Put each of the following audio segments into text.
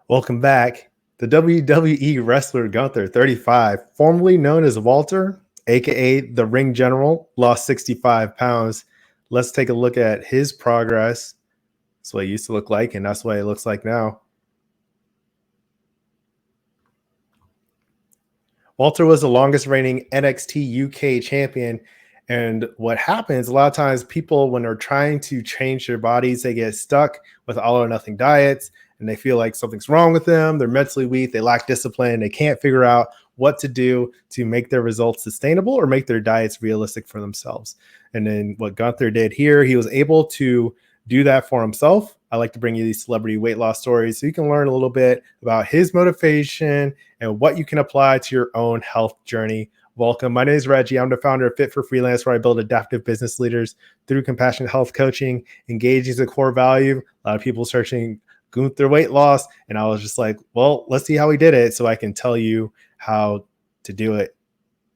Welcome back. The WWE wrestler Gunther, 35, formerly known as Walter, aka the Ring General, lost 65 pounds. Let's take a look at his progress. That's what it used to look like, and that's what it looks like now. Walter was the longest reigning NXT UK champion. And what happens a lot of times, people, when they're trying to change their bodies, they get stuck with all or nothing diets and they feel like something's wrong with them. They're mentally weak, they lack discipline, they can't figure out what to do to make their results sustainable or make their diets realistic for themselves. And then what Gunther did here, he was able to do that for himself. I like to bring you these celebrity weight loss stories so you can learn a little bit about his motivation and what you can apply to your own health journey. Welcome. My name is Reggie. I'm the founder of Fit for Freelance, where I build adaptive business leaders through compassionate health coaching. Engaging is a core value. A lot of people searching Gunther weight loss. And I was just like, well, let's see how he did it so I can tell you how to do it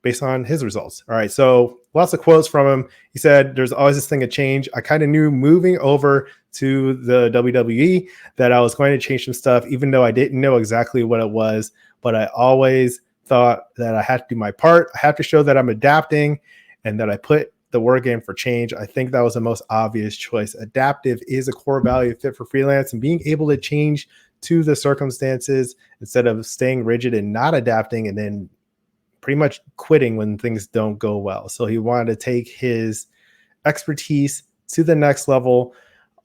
based on his results. All right. So lots of quotes from him. He said, there's always this thing of change. I kind of knew moving over to the WWE that I was going to change some stuff, even though I didn't know exactly what it was. But I always thought that I had to do my part. I have to show that I'm adapting and that I put the work in for change. I think that was the most obvious choice. Adaptive is a core value of Fit for Freelance, and being able to change to the circumstances instead of staying rigid and not adapting and then pretty much quitting when things don't go well. So he wanted to take his expertise to the next level.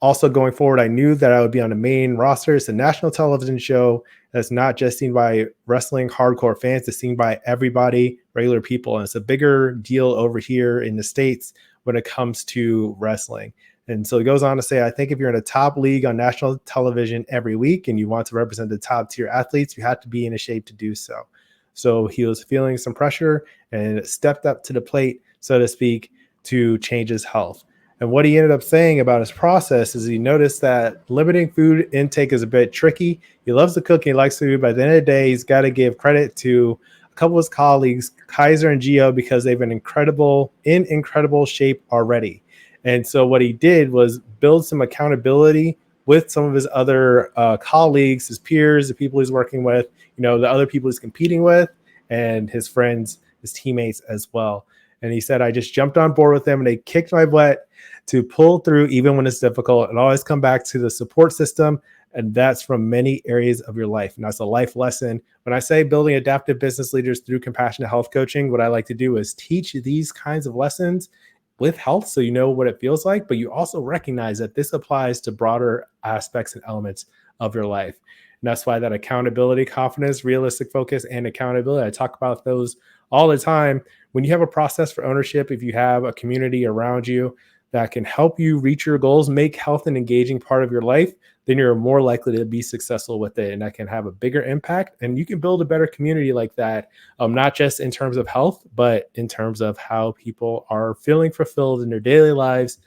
Also going forward, I knew that I would be on the main roster. It's a national television show that's not just seen by wrestling hardcore fans, it's seen by everybody, regular people. And it's a bigger deal over here in the States when it comes to wrestling. And so he goes on to say, I think if you're in a top league on national television every week and you want to represent the top tier athletes, you have to be in a shape to do so. So he was feeling some pressure and stepped up to the plate, so to speak, to change his health. And what he ended up saying about his process is he noticed that limiting food intake is a bit tricky. He loves to cook, he likes food, but at the end of the day, he's got to give credit to a couple of his colleagues, Kaiser and Gio, because they've been in incredible shape already. And so what he did was build some accountability with some of his other colleagues, his peers, the people he's working with, the other people he's competing with, and his friends, his teammates as well. And he said, I just jumped on board with them and they kicked my butt to pull through even when it's difficult, and always come back to the support system. And that's from many areas of your life. And that's a life lesson. When I say building adaptive business leaders through compassionate health coaching, what I like to do is teach these kinds of lessons with health so you know what it feels like, but you also recognize that this applies to broader aspects and elements of your life. And that's why that accountability, confidence, realistic focus, and accountability, I talk about those all the time. When you have a process for ownership, if you have a community around you that can help you reach your goals, make health an engaging part of your life, then you're more likely to be successful with it. And that can have a bigger impact. And you can build a better community like that, not just in terms of health, but in terms of how people are feeling fulfilled in their daily lives,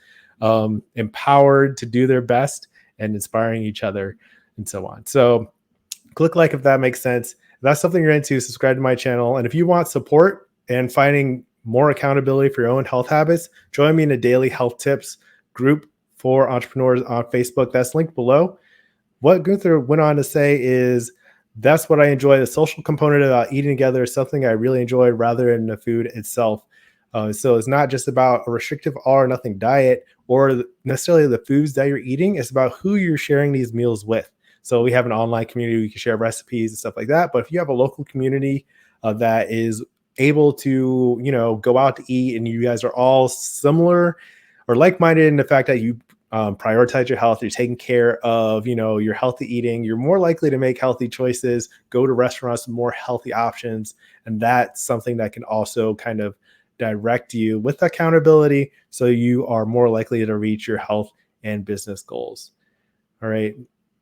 empowered to do their best, and inspiring each other, and so on. So click like if that makes sense. If that's something you're into, subscribe to my channel. And if you want support and finding more accountability for your own health habits, join me in a daily health tips group for entrepreneurs on Facebook. That's linked below. What Gunther went on to say is, that's what I enjoy. The social component about eating together is something I really enjoy rather than the food itself. So it's not just about a restrictive all or nothing diet or necessarily the foods that you're eating. It's about who you're sharing these meals with. So we have an online community, we can share recipes and stuff like that. But if you have a local community that is able to, go out to eat, and you guys are all similar or like-minded in the fact that you prioritize your health, you're taking care of, your healthy eating, you're more likely to make healthy choices, go to restaurants with more healthy options. And that's something that can also kind of direct you with accountability, so you are more likely to reach your health and business goals. All right.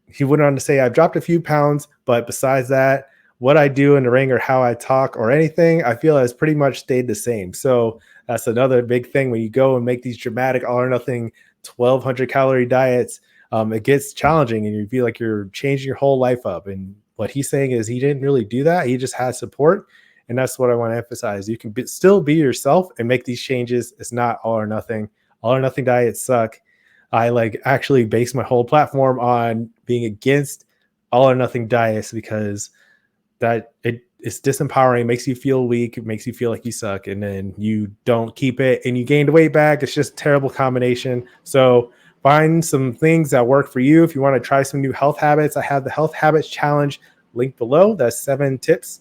He went on to say, I've dropped a few pounds, but besides that, what I do in the ring or how I talk or anything, I feel has pretty much stayed the same. So that's another big thing when you go and make these dramatic all or nothing 1,200 calorie diets. It gets challenging and you feel like you're changing your whole life up. And what he's saying is he didn't really do that. He just had support. And that's what I want to emphasize. You can still be yourself and make these changes. It's not all or nothing. All or nothing diets suck. I actually base my whole platform on being against all or nothing diets, because it's disempowering, makes you feel weak, it makes you feel like you suck, and then you don't keep it and you gain the weight back. It's just a terrible combination. So find some things that work for you. If you want to try some new health habits, I have the Health Habits Challenge linked below. That's 7 tips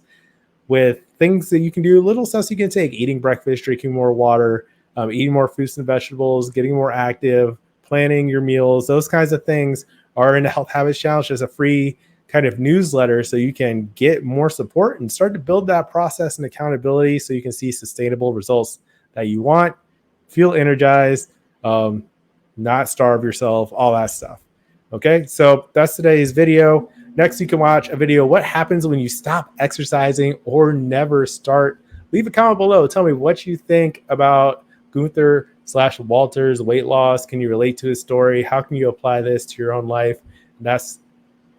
with things that you can do, little steps you can take: eating breakfast, drinking more water, eating more fruits and vegetables, getting more active, planning your meals. Those kinds of things are in the Health Habits Challenge. There's a free kind of newsletter so you can get more support and start to build that process and accountability so you can see sustainable results that you want, feel energized, um, not starve yourself, all that stuff. Okay, so that's today's video. Next, you can watch a video, what happens when you stop exercising or never start. Leave a comment below. Tell me what you think about Gunther/Walter's weight loss. Can you relate to his story? How can you apply this to your own life? And that's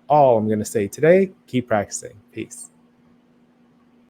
all I'm going to say today. Keep practicing. Peace.